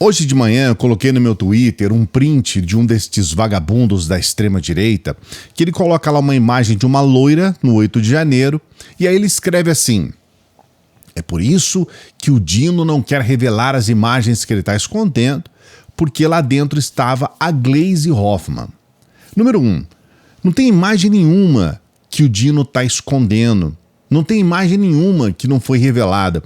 Hoje de manhã eu coloquei no meu Twitter um print de um destes vagabundos da extrema-direita, que ele coloca lá uma imagem de uma loira no 8 de janeiro, e aí ele escreve assim: é por isso que o Dino não quer revelar as imagens que ele está escondendo, porque lá dentro estava a Gleisi Hoffmann. Número 1, não tem imagem nenhuma que o Dino está escondendo. Não tem imagem nenhuma que não foi revelada.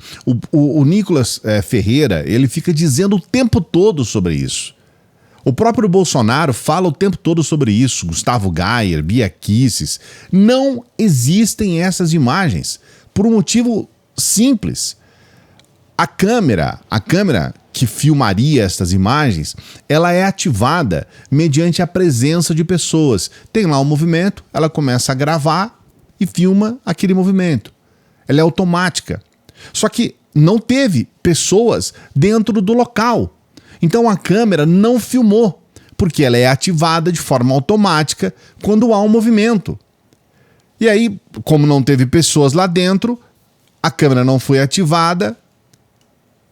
O Nicolas Ferreira, ele fica dizendo o tempo todo sobre isso. O próprio Bolsonaro fala o tempo todo sobre isso. Gustavo Gayer, Bia Kicis. Não existem essas imagens. Por um motivo simples. A câmera que filmaria estas imagens, ela é ativada mediante a presença de pessoas. Tem lá um movimento, ela começa a gravar e filma aquele movimento. Ela é automática. Só que não teve pessoas dentro do local. Então a câmera não filmou, porque ela é ativada de forma automática quando há um movimento. E aí, como não teve pessoas lá dentro, a câmera não foi ativada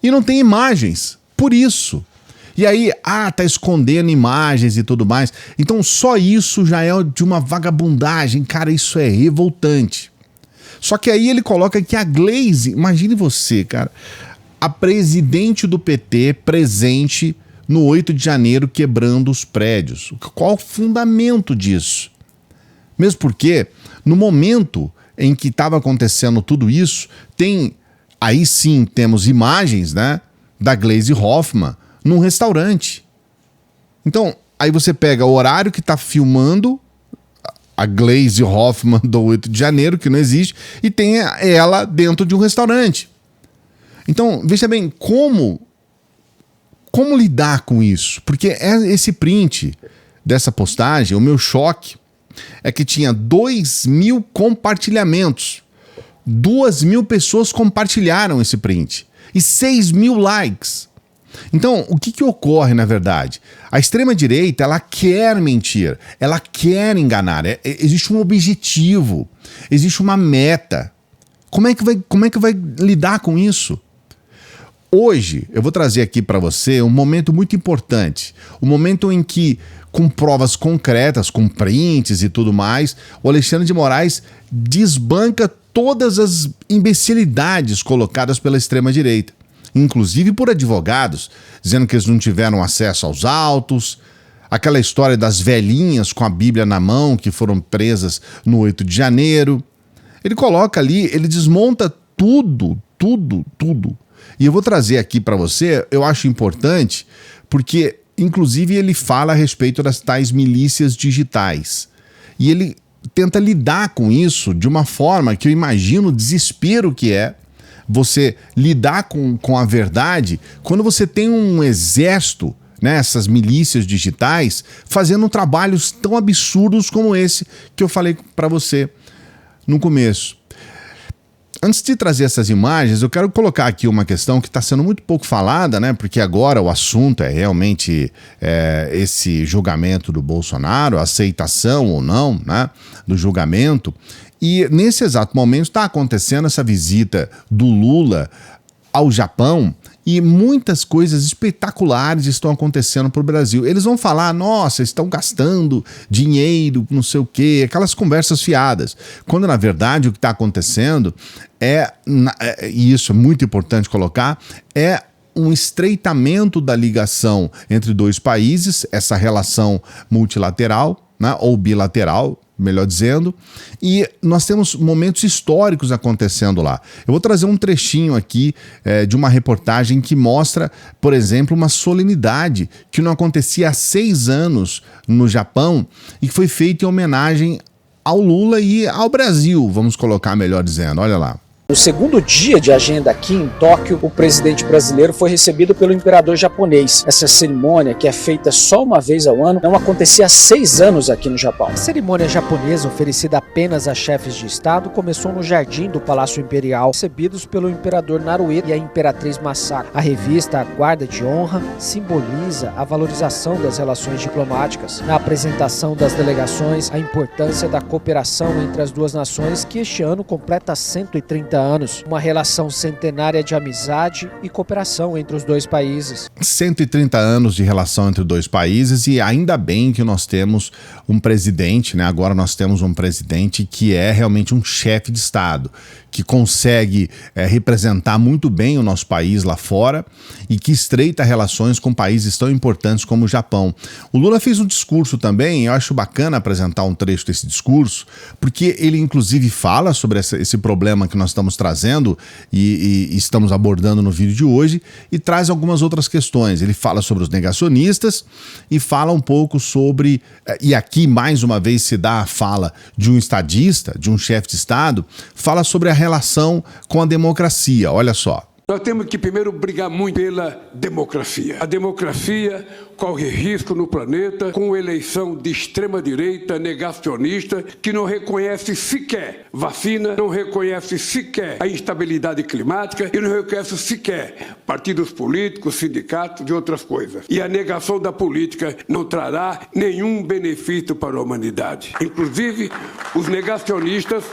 e não tem imagens. Por isso. E aí, tá escondendo imagens e tudo mais. Então só isso já é de uma vagabundagem. Cara, isso é revoltante. Só que aí ele coloca que a Gleisi, imagine você, cara, a presidente do PT presente no 8 de janeiro quebrando os prédios. Qual o fundamento disso? Mesmo porque, no momento em que estava acontecendo tudo isso, aí sim temos imagens, né, da Gleisi Hoffmann num restaurante. Então, aí você pega o horário que está filmando a Gleisi Hoffmann do 8 de janeiro, que não existe, e tem ela dentro de um restaurante. Então, veja bem, como lidar com isso? Porque esse print dessa postagem, o meu choque é que tinha 2.000 compartilhamentos. 2.000 pessoas compartilharam esse print. E 6.000 likes. Então, o que ocorre, na verdade? A extrema-direita, ela quer mentir, ela quer enganar. Existe um objetivo, existe uma meta. Como é que vai lidar com isso? Hoje, eu vou trazer aqui para você um momento muito importante. Um momento em que, com provas concretas, com prints e tudo mais, o Alexandre de Moraes desbanca todas as imbecilidades colocadas pela extrema-direita. Inclusive por advogados, dizendo que eles não tiveram acesso aos autos, aquela história das velhinhas com a Bíblia na mão que foram presas no 8 de janeiro. Ele coloca ali, ele desmonta tudo. E eu vou trazer aqui para você, eu acho importante, porque inclusive ele fala a respeito das tais milícias digitais. E ele tenta lidar com isso de uma forma que eu imagino o desespero que é você lidar com a verdade quando você tem um exército, né, essas milícias digitais, fazendo trabalhos tão absurdos como esse que eu falei para você no começo. Antes de trazer essas imagens, eu quero colocar aqui uma questão que está sendo muito pouco falada, né? Porque agora o assunto é realmente esse julgamento do Bolsonaro, a aceitação ou não, né, do julgamento. E nesse exato momento está acontecendo essa visita do Lula ao Japão e muitas coisas espetaculares estão acontecendo para o Brasil. Eles vão falar, nossa, estão gastando dinheiro, não sei o quê, aquelas conversas fiadas. Quando, na verdade, o que está acontecendo e isso é muito importante colocar, é um estreitamento da ligação entre dois países, essa relação multilateral, né, ou bilateral, melhor dizendo, e nós temos momentos históricos acontecendo lá. Eu vou trazer um trechinho aqui de uma reportagem que mostra, por exemplo, uma solenidade que não acontecia há 6 anos no Japão e que foi feita em homenagem ao Lula e ao Brasil, vamos colocar melhor dizendo. Olha lá. No segundo dia de agenda aqui em Tóquio, o presidente brasileiro foi recebido pelo imperador japonês. Essa cerimônia, que é feita só uma vez ao ano, não acontecia há 6 anos aqui no Japão. A cerimônia japonesa, oferecida apenas a chefes de Estado, começou no jardim do Palácio Imperial, recebidos pelo imperador Naruhito e a imperatriz Masako. A revista A Guarda de Honra simboliza a valorização das relações diplomáticas. Na apresentação das delegações, a importância da cooperação entre as duas nações, que este ano completa 130 anos. anos, uma relação centenária de amizade e cooperação entre os dois países. 130 anos de relação entre dois países e ainda bem que nós temos um presidente, né? Agora nós temos um presidente que é realmente um chefe de Estado, que consegue representar muito bem o nosso país lá fora e que estreita relações com países tão importantes como o Japão. O Lula fez um discurso também, eu acho bacana apresentar um trecho desse discurso, porque ele inclusive fala sobre esse problema que nós estamos trazendo e estamos abordando no vídeo de hoje e traz algumas outras questões. Ele fala sobre os negacionistas e fala um pouco sobre, e aqui mais uma vez se dá a fala de um estadista, de um chefe de Estado, fala sobre a relação com a democracia. Olha só. Nós temos que primeiro brigar muito pela democracia. A democracia corre risco no planeta com eleição de extrema-direita negacionista que não reconhece sequer vacina, não reconhece sequer a instabilidade climática e não reconhece sequer partidos políticos, sindicatos e outras coisas. E a negação da política não trará nenhum benefício para a humanidade. Inclusive, os negacionistas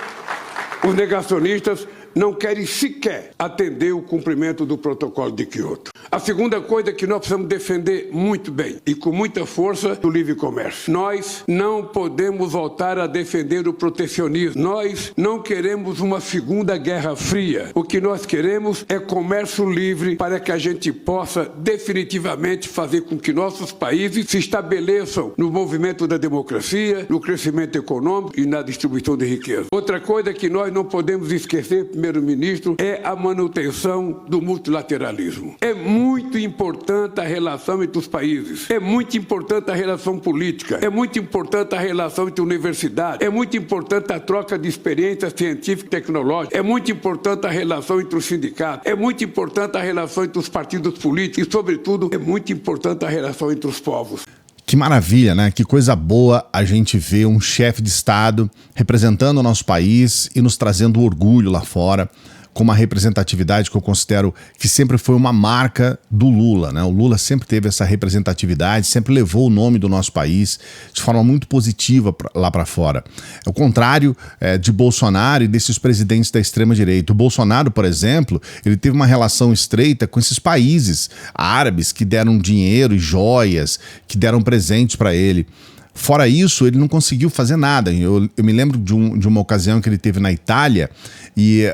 não querem sequer atender o cumprimento do protocolo de Kyoto. A segunda coisa que nós precisamos defender muito bem e com muita força do livre comércio. Nós não podemos voltar a defender o protecionismo. Nós não queremos uma segunda guerra fria. O que nós queremos é comércio livre para que a gente possa definitivamente fazer com que nossos países se estabeleçam no movimento da democracia, no crescimento econômico e na distribuição de riqueza. Outra coisa que nós não podemos esquecer, primeiro-ministro, é a manutenção do multilateralismo. É muito importante a relação entre os países. É muito importante a relação política. É muito importante a relação entre universidades. É muito importante a troca de experiências científicas e tecnológicas. É muito importante a relação entre os sindicatos. É muito importante a relação entre os partidos políticos. E, sobretudo, é muito importante a relação entre os povos. Que maravilha, né? Que coisa boa a gente ver um chefe de Estado representando o nosso país e nos trazendo orgulho lá fora, com uma representatividade que eu considero que sempre foi uma marca do Lula, né? O Lula sempre teve essa representatividade, sempre levou o nome do nosso país de forma muito positiva lá para fora. É o contrário de Bolsonaro e desses presidentes da extrema-direita. O Bolsonaro, por exemplo, ele teve uma relação estreita com esses países árabes que deram dinheiro e joias, que deram presentes para ele. Fora isso, ele não conseguiu fazer nada. Eu me lembro de uma ocasião que ele teve na Itália e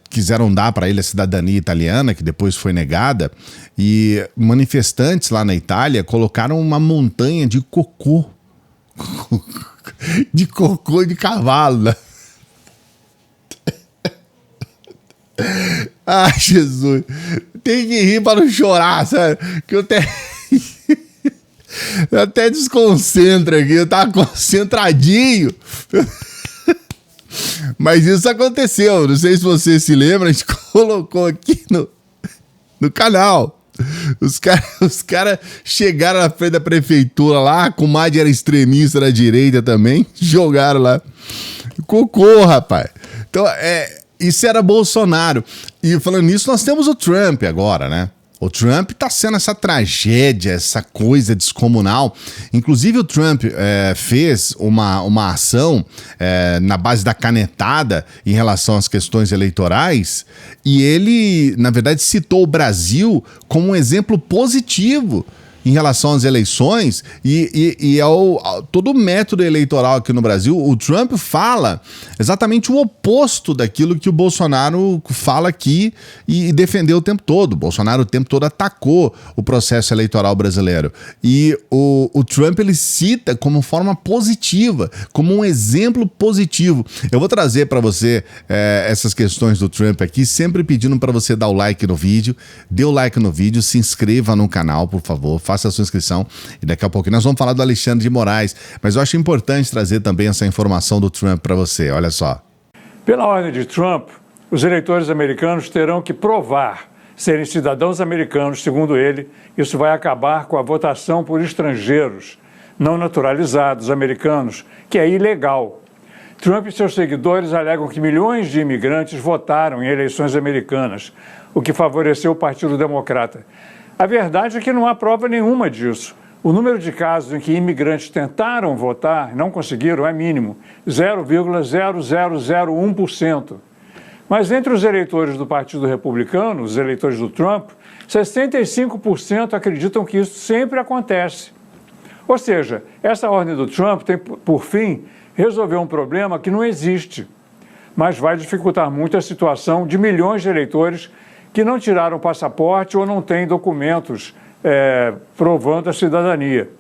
quiseram dar para ele a cidadania italiana, que depois foi negada, e manifestantes lá na Itália colocaram uma montanha de cocô, de cocô de cavalo, né? Ai, Jesus, tem que rir para não chorar, sabe? Que eu até desconcentra aqui, eu tava concentradinho. Mas isso aconteceu, não sei se você se lembra, a gente colocou aqui no canal. Os cara chegaram na frente da prefeitura lá, a comadre era extremista da direita também, jogaram lá. Cocô, rapaz. Então, isso era Bolsonaro. E falando nisso, nós temos o Trump agora, né? O Trump está sendo essa tragédia, essa coisa descomunal. Inclusive o Trump fez uma ação na base da canetada em relação às questões eleitorais e ele, na verdade, citou o Brasil como um exemplo positivo em relação às eleições e todo o método eleitoral aqui no Brasil. O Trump fala exatamente o oposto daquilo que o Bolsonaro fala aqui e defendeu o tempo todo. O Bolsonaro o tempo todo atacou o processo eleitoral brasileiro. E o Trump ele cita como forma positiva, como um exemplo positivo. Eu vou trazer para você essas questões do Trump aqui, sempre pedindo para você dar o like no vídeo. Dê o like no vídeo, se inscreva no canal, por favor, faça a sua inscrição e daqui a pouco nós vamos falar do Alexandre de Moraes, mas eu acho importante trazer também essa informação do Trump para você, olha só. Pela ordem de Trump, os eleitores americanos terão que provar serem cidadãos americanos, segundo ele. Isso vai acabar com a votação por estrangeiros não naturalizados americanos, que é ilegal. Trump e seus seguidores alegam que milhões de imigrantes votaram em eleições americanas, o que favoreceu o Partido Democrata. A verdade é que não há prova nenhuma disso. O número de casos em que imigrantes tentaram votar e não conseguiram é mínimo, 0,0001%. Mas entre os eleitores do Partido Republicano, os eleitores do Trump, 65% acreditam que isso sempre acontece. Ou seja, essa ordem do Trump tem, por fim, resolver um problema que não existe, mas vai dificultar muito a situação de milhões de eleitores que não tiraram passaporte ou não têm documentos provando a cidadania.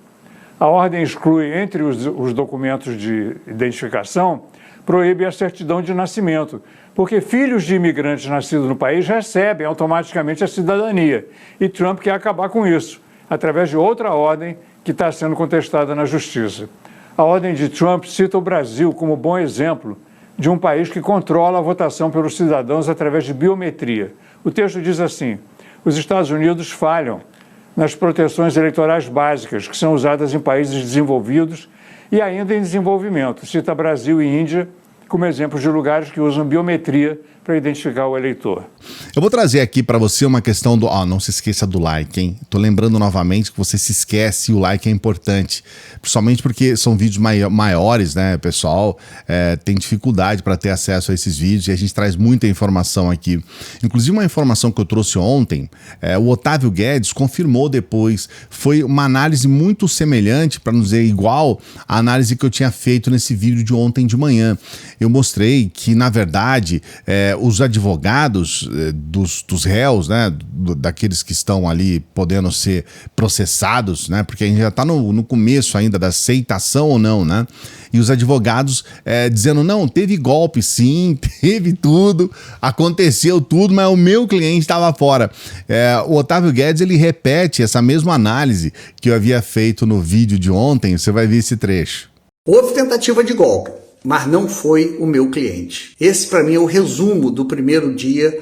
A ordem exclui, entre os documentos de identificação, proíbe a certidão de nascimento, porque filhos de imigrantes nascidos no país recebem automaticamente a cidadania. E Trump quer acabar com isso, através de outra ordem que está sendo contestada na Justiça. A ordem de Trump cita o Brasil como bom exemplo de um país que controla a votação pelos cidadãos através de biometria. O texto diz assim: os Estados Unidos falham nas proteções eleitorais básicas que são usadas em países desenvolvidos e ainda em desenvolvimento. Cita Brasil e Índia como exemplos de lugares que usam biometria para identificar o eleitor. Eu vou trazer aqui para você uma questão do... não se esqueça do like, hein? Tô lembrando novamente que você se esquece e o like é importante. Principalmente porque são vídeos maiores, né? O pessoal tem dificuldade para ter acesso a esses vídeos e a gente traz muita informação aqui. Inclusive uma informação que eu trouxe ontem, o Otávio Guedes confirmou depois. Foi uma análise muito semelhante, para não dizer igual, à análise que eu tinha feito nesse vídeo de ontem de manhã. Eu mostrei que, na verdade, os advogados dos réus, né, daqueles que estão ali podendo ser processados, né, porque a gente já está no começo ainda da aceitação ou não, né, e os advogados dizendo, não, teve golpe sim, teve tudo, aconteceu tudo, mas o meu cliente estava fora. O Otávio Guedes, ele repete essa mesma análise que eu havia feito no vídeo de ontem, você vai ver esse trecho. Houve tentativa de golpe, mas não foi o meu cliente. Esse, para mim, é o resumo do primeiro dia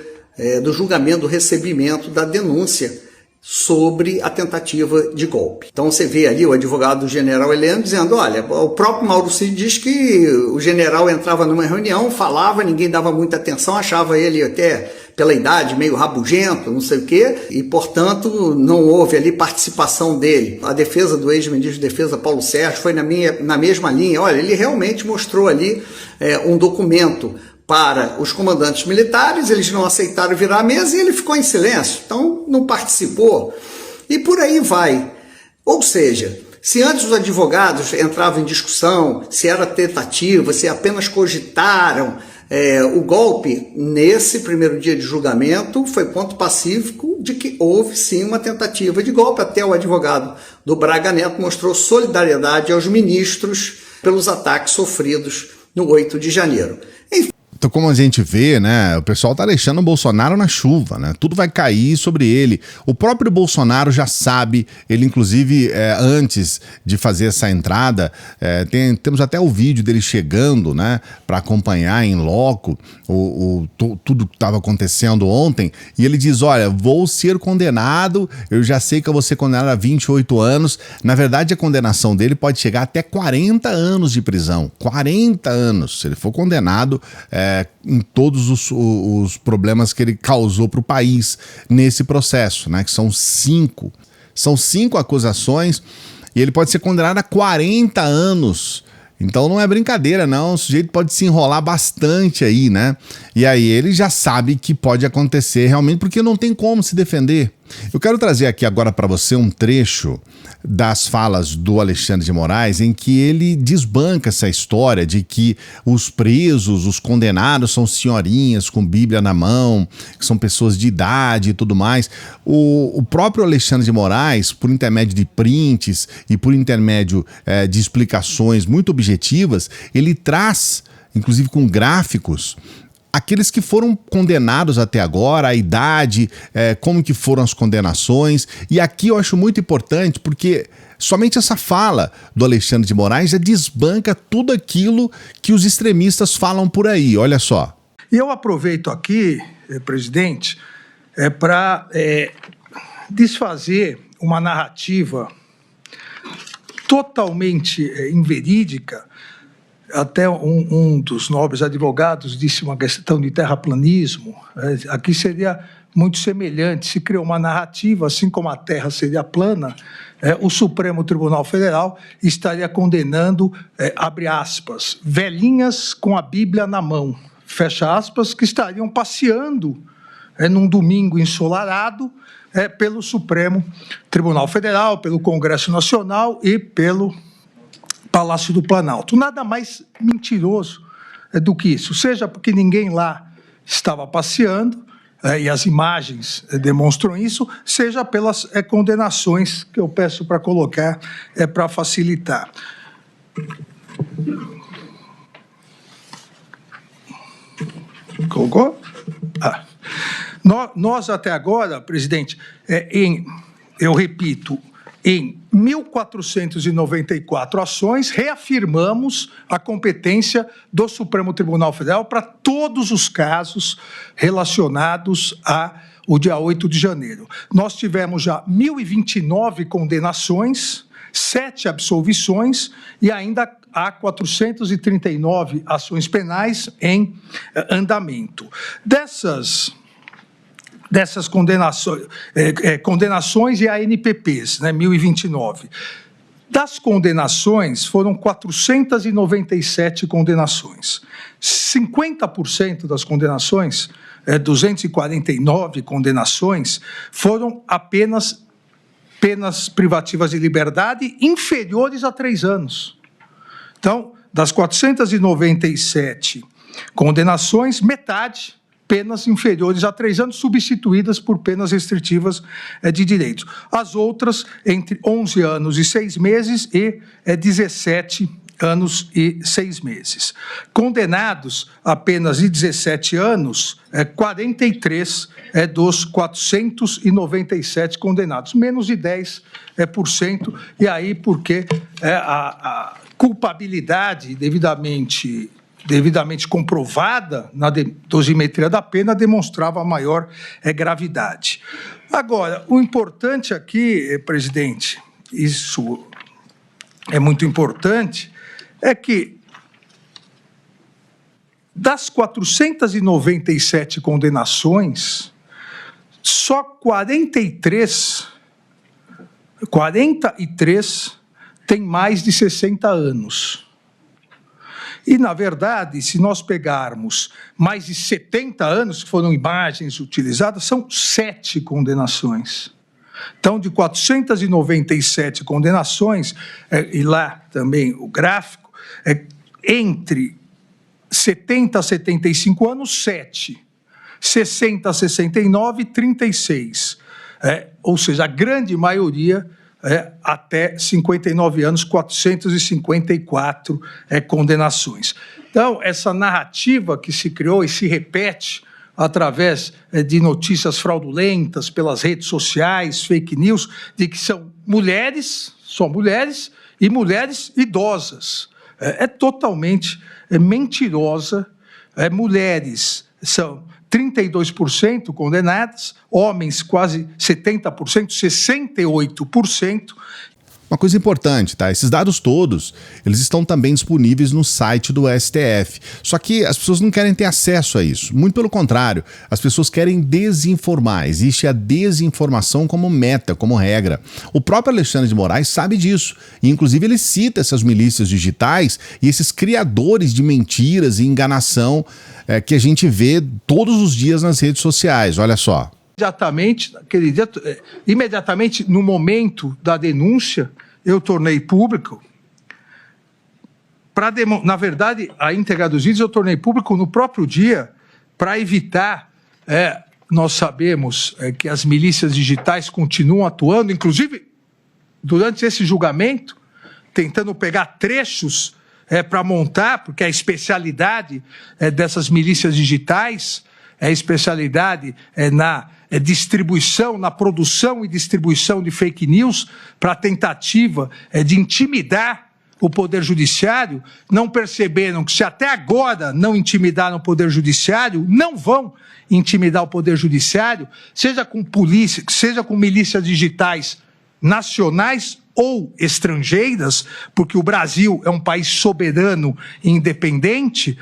do julgamento, do recebimento da denúncia sobre a tentativa de golpe. Então você vê ali o advogado do general Heleno dizendo, olha, o próprio Mauro Cid diz que o general entrava numa reunião, falava, ninguém dava muita atenção, achava ele até pela idade meio rabugento, não sei o quê, e portanto não houve ali participação dele. A defesa do ex-ministro de Defesa Paulo Sérgio foi na mesma linha. Olha, ele realmente mostrou ali um documento para os comandantes militares, eles não aceitaram virar a mesa e ele ficou em silêncio, então não participou. E por aí vai. Ou seja, se antes os advogados entravam em discussão, se era tentativa, se apenas cogitaram o golpe, nesse primeiro dia de julgamento foi ponto pacífico de que houve sim uma tentativa de golpe. Até o advogado do Braga Neto mostrou solidariedade aos ministros pelos ataques sofridos no 8 de janeiro. Então, como a gente vê, né, o pessoal tá deixando o Bolsonaro na chuva, né? Tudo vai cair sobre ele. O próprio Bolsonaro já sabe, ele inclusive antes de fazer essa entrada, temos até o vídeo dele chegando, né, para acompanhar em loco tudo que estava acontecendo ontem, e ele diz, olha, vou ser condenado, eu já sei que eu vou ser condenado a 28 anos. Na verdade, a condenação dele pode chegar até 40 anos de prisão. 40 anos, se ele for condenado em todos os problemas que ele causou para o país nesse processo, né? Que são 5. São 5 acusações e ele pode ser condenado a 40 anos. Então não é brincadeira, não. O sujeito pode se enrolar bastante aí, né? E aí ele já sabe que pode acontecer realmente, porque não tem como se defender. Eu quero trazer aqui agora para você um trecho das falas do Alexandre de Moraes, em que ele desbanca essa história de que os presos, os condenados são senhorinhas com Bíblia na mão, que são pessoas de idade e tudo mais. O próprio Alexandre de Moraes, por intermédio de prints e por intermédio de explicações muito objetivas, ele traz, inclusive com gráficos, aqueles que foram condenados até agora, a idade, como que foram as condenações. E aqui eu acho muito importante porque somente essa fala do Alexandre de Moraes já desbanca tudo aquilo que os extremistas falam por aí. Olha só. E eu aproveito aqui, presidente, para desfazer uma narrativa totalmente inverídica. Até um dos nobres advogados disse uma questão de terraplanismo. Aqui seria muito semelhante, se criou uma narrativa, assim como a Terra seria plana, o Supremo Tribunal Federal estaria condenando, abre aspas, velhinhas com a Bíblia na mão, fecha aspas, que estariam passeando num domingo ensolarado pelo Supremo Tribunal Federal, pelo Congresso Nacional e pelo Palácio do Planalto. Nada mais mentiroso do que isso, seja porque ninguém lá estava passeando, e as imagens demonstram isso, seja pelas condenações que eu peço para colocar para facilitar. Colocou? Nós até agora, presidente, eu repito, em 1.494 ações, reafirmamos a competência do Supremo Tribunal Federal para todos os casos relacionados ao dia 8 de janeiro. Nós tivemos já 1.029 condenações, 7 absolvições e ainda há 439 ações penais em andamento. Dessas condenações e ANPPs, 1.029. Das condenações, foram 497 condenações. 50% das condenações, 249 condenações, foram apenas penas privativas de liberdade inferiores a 3 anos. Então, das 497 condenações, metade penas inferiores a 3 anos, substituídas por penas restritivas de direitos. As outras, entre 11 anos e 6 meses e 17 anos e 6 meses. Condenados a penas de 17 anos, 43 dos 497 condenados, menos de 10%, e aí porque a culpabilidade devidamente comprovada na dosimetria da pena demonstrava maior gravidade. Agora, o importante aqui, presidente, isso é muito importante, é que das 497 condenações, só 43 têm mais de 60 anos. E, na verdade, se nós pegarmos mais de 70 anos, que foram imagens utilizadas, são 7 condenações. Então, de 497 condenações, e lá também o gráfico, entre 70 a 75 anos, 7. 60 a 69, 36. Ou seja, a grande maioria até 59 anos, 454 condenações. Então, essa narrativa que se criou e se repete através de notícias fraudulentas pelas redes sociais, fake news, de que são mulheres, só mulheres, e mulheres idosas. É totalmente mentirosa. Mulheres são 32% condenadas, homens quase 70%, 68%. Uma coisa importante, tá? Esses dados todos, eles estão também disponíveis no site do STF. Só que as pessoas não querem ter acesso a isso. Muito pelo contrário, as pessoas querem desinformar. Existe a desinformação como meta, como regra. O próprio Alexandre de Moraes sabe disso. E, inclusive, ele cita essas milícias digitais e esses criadores de mentiras e enganação que a gente vê todos os dias nas redes sociais. Olha só. Imediatamente, no momento da denúncia, eu tornei público. Na verdade, a íntegra dos vídeos eu tornei público no próprio dia para evitar. Nós sabemos que as milícias digitais continuam atuando, inclusive durante esse julgamento, tentando pegar trechos para montar, porque a especialidade dessas milícias digitais, a especialidade na distribuição, na produção e distribuição de fake news para a tentativa de intimidar o Poder Judiciário. Não perceberam que, se até agora não intimidaram o Poder Judiciário, não vão intimidar o Poder Judiciário, seja com polícia, seja com milícias digitais nacionais ou estrangeiras, porque o Brasil é um país soberano e independente.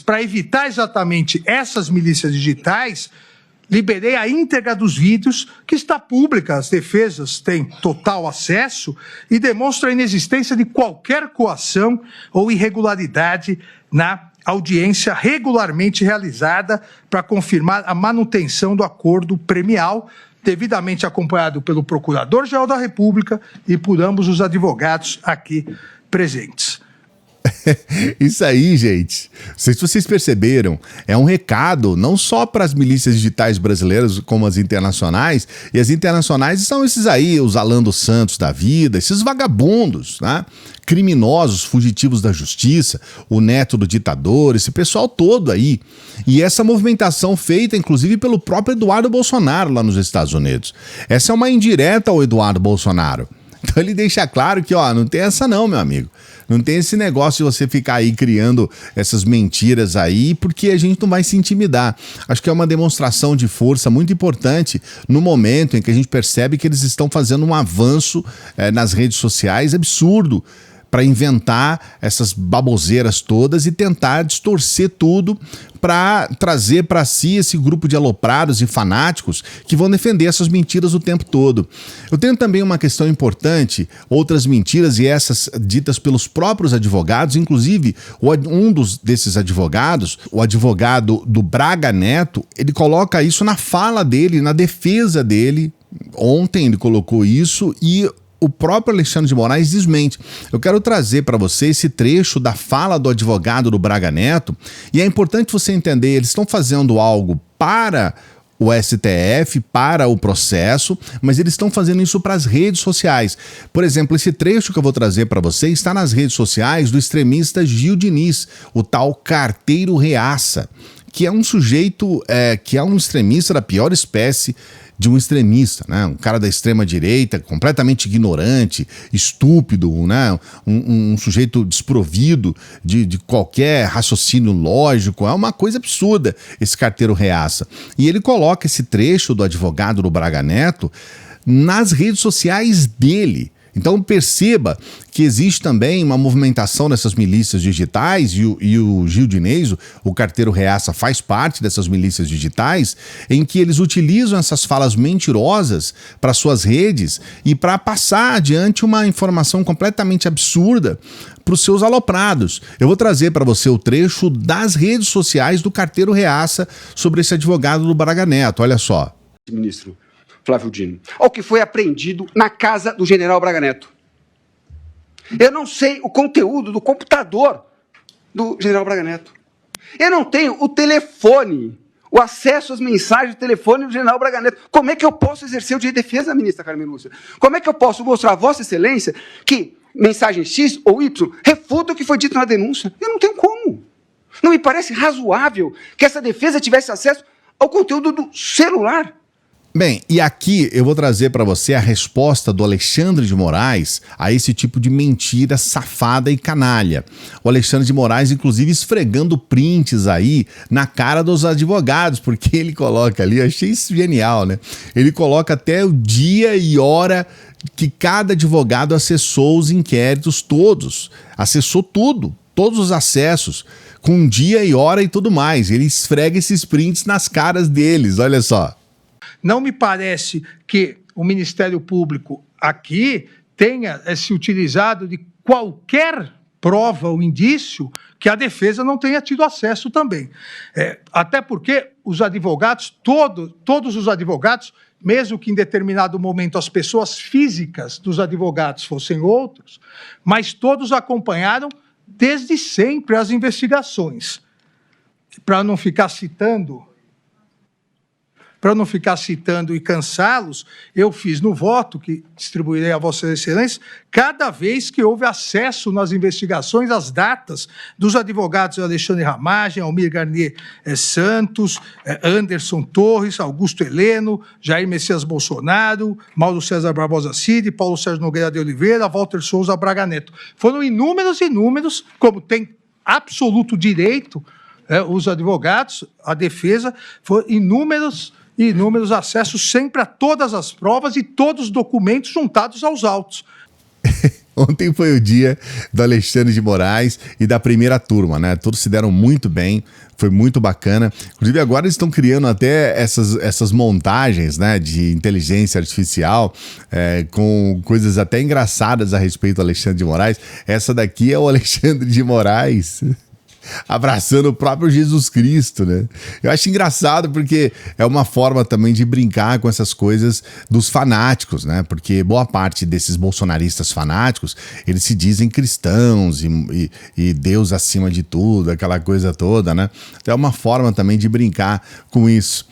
Para evitar exatamente essas milícias digitais, liberei a íntegra dos vídeos, que está pública, as defesas têm total acesso, e demonstra a inexistência de qualquer coação ou irregularidade na audiência regularmente realizada para confirmar a manutenção do acordo premial, devidamente acompanhado pelo Procurador-Geral da República e por ambos os advogados aqui presentes. Isso aí, gente. Não sei se vocês perceberam, é um recado não só para as milícias digitais brasileiras como as internacionais, e as internacionais são esses aí, os Alan dos Santos da vida, esses vagabundos, né? Criminosos, fugitivos da justiça, o neto do ditador, esse pessoal todo aí. E essa movimentação feita, inclusive, pelo próprio Eduardo Bolsonaro lá nos Estados Unidos. Essa é uma indireta ao Eduardo Bolsonaro. Então ele deixa claro que, ó, não tem essa não, meu amigo. Não tem esse negócio de você ficar aí criando essas mentiras aí, porque a gente não vai se intimidar. Acho que é uma demonstração de força muito importante no momento em que a gente percebe que eles estão fazendo um avanço nas redes sociais absurdo, para inventar essas baboseiras todas e tentar distorcer tudo para trazer para si esse grupo de aloprados e fanáticos que vão defender essas mentiras o tempo todo. Eu tenho também uma questão importante, outras mentiras, e essas ditas pelos próprios advogados, inclusive desses advogados, o advogado do Braga Neto, ele coloca isso na fala dele, na defesa dele. Ontem ele colocou isso e o próprio Alexandre de Moraes desmente. Eu quero trazer para você esse trecho da fala do advogado do Braga Neto, e é importante você entender, eles estão fazendo algo para o STF, para o processo, mas eles estão fazendo isso para as redes sociais. Por exemplo, esse trecho que eu vou trazer para você está nas redes sociais do extremista Gil Diniz, o tal carteiro reaça, que é um sujeito, que é um extremista da pior espécie de um extremista, né? Um cara da extrema direita, completamente ignorante, estúpido, né? Um sujeito desprovido de qualquer raciocínio lógico. É uma coisa absurda esse carteiro reaça. E ele coloca esse trecho do advogado do Braga Neto nas redes sociais dele. Então perceba que existe também uma movimentação dessas milícias digitais, e o Gil Diniz, o carteiro reaça, faz parte dessas milícias digitais, em que eles utilizam essas falas mentirosas para suas redes e para passar adiante uma informação completamente absurda para os seus aloprados. Eu vou trazer para você o trecho das redes sociais do carteiro reaça sobre esse advogado do Braga Neto. Olha só. Ministro Flávio Dino, ao que foi apreendido na casa do general Braga Neto. Eu não sei o conteúdo do computador do general Braga Neto. Eu não tenho o telefone, o acesso às mensagens do telefone do general Braga Neto. Como é que eu posso exercer o direito de defesa, ministra Carmen Lúcia? Como é que eu posso mostrar a Vossa Excelência que mensagem X ou Y refuta o que foi dito na denúncia? Eu não tenho como. Não me parece razoável que essa defesa tivesse acesso ao conteúdo do celular. Bem, e aqui eu vou trazer para você a resposta do Alexandre de Moraes a esse tipo de mentira safada e canalha. O Alexandre de Moraes, inclusive, esfregando prints aí na cara dos advogados, porque ele coloca ali, eu achei isso genial, né? Ele coloca até o dia e hora que cada advogado acessou os inquéritos todos, acessou tudo, todos os acessos, com dia e hora e tudo mais. Ele esfrega esses prints nas caras deles, olha só. Não me parece que o Ministério Público aqui tenha se utilizado de qualquer prova ou indício que a defesa não tenha tido acesso também. Até porque os advogados, todos os advogados, mesmo que em determinado momento as pessoas físicas dos advogados fossem outros, mas todos acompanharam desde sempre as investigações. Para não ficar citando e cansá-los, eu fiz no voto, que distribuirei a Vossa Excelência, cada vez que houve acesso nas investigações às datas dos advogados Alexandre Ramagem, Almir Garnier Santos, Anderson Torres, Augusto Heleno, Jair Messias Bolsonaro, Mauro César Barbosa Cid, Paulo Sérgio Nogueira de Oliveira, Walter Souza Braga Neto. Foram inúmeros, como tem absoluto direito os advogados, a defesa, foram inúmeros acessos sempre a todas as provas e todos os documentos juntados aos autos. Ontem foi o dia do Alexandre de Moraes e da primeira turma, né? Todos se deram muito bem, foi muito bacana. Inclusive agora eles estão criando até essas montagens, né, de inteligência artificial, com coisas até engraçadas a respeito do Alexandre de Moraes. Essa daqui é o Alexandre de Moraes abraçando o próprio Jesus Cristo, né? Eu acho engraçado porque é uma forma também de brincar com essas coisas dos fanáticos, né? Porque boa parte desses bolsonaristas fanáticos, eles se dizem cristãos e Deus acima de tudo, aquela coisa toda, né? Então é uma forma também de brincar com isso.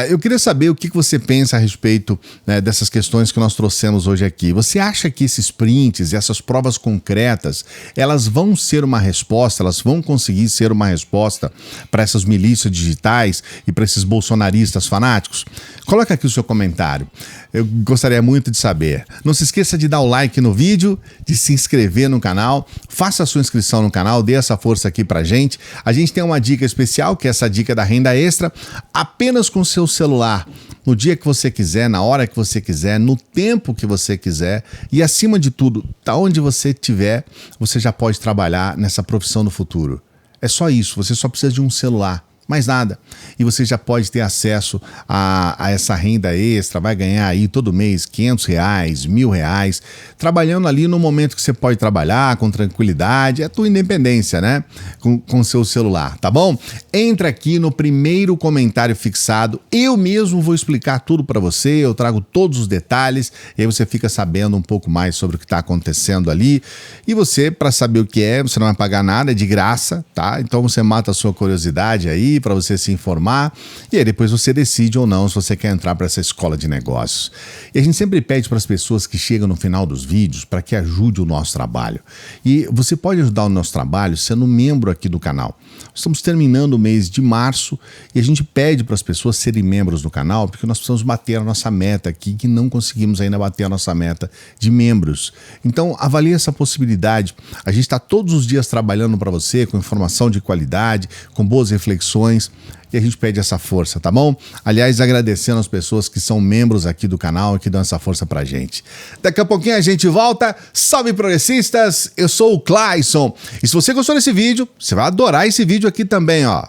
Eu queria saber o que você pensa a respeito, né, dessas questões que nós trouxemos hoje aqui. Você acha que esses prints e essas provas concretas, elas vão ser uma resposta, elas vão conseguir ser uma resposta para essas milícias digitais e para esses bolsonaristas fanáticos? Coloca aqui o seu comentário. Eu gostaria muito de saber. Não se esqueça de dar o like no vídeo, de se inscrever no canal, faça a sua inscrição no canal, dê essa força aqui pra gente. A gente tem uma dica especial, que é essa dica da renda extra, apenas com o seu celular, no dia que você quiser, na hora que você quiser, no tempo que você quiser e, acima de tudo, da onde você estiver, você já pode trabalhar nessa profissão do futuro. É só isso, você só precisa de um celular. Mais nada. E você já pode ter acesso a essa renda extra, vai ganhar aí todo mês R$500, R$1.000, trabalhando ali no momento que você pode trabalhar, com tranquilidade, é a tua independência, né? Com seu celular, tá bom? Entra aqui no primeiro comentário fixado, eu mesmo vou explicar tudo para você, eu trago todos os detalhes, e aí você fica sabendo um pouco mais sobre o que está acontecendo ali. E você, para saber o que é, você não vai pagar nada, é de graça, tá? Então você mata a sua curiosidade aí, para você se informar, e aí depois você decide ou não se você quer entrar para essa escola de negócios. E a gente sempre pede para as pessoas que chegam no final dos vídeos para que ajude o nosso trabalho. E você pode ajudar o nosso trabalho sendo membro aqui do canal. Estamos terminando o mês de março e a gente pede para as pessoas serem membros do canal porque nós precisamos bater a nossa meta aqui, que não conseguimos ainda bater a nossa meta de membros. Então avalie essa possibilidade. A gente está todos os dias trabalhando para você com informação de qualidade, com boas reflexões, e a gente pede essa força, tá bom? Aliás, agradecendo as pessoas que são membros aqui do canal e que dão essa força pra gente. Daqui a pouquinho a gente volta. Salve, progressistas! Eu sou o Clayson. E se você gostou desse vídeo, você vai adorar esse vídeo aqui também, ó.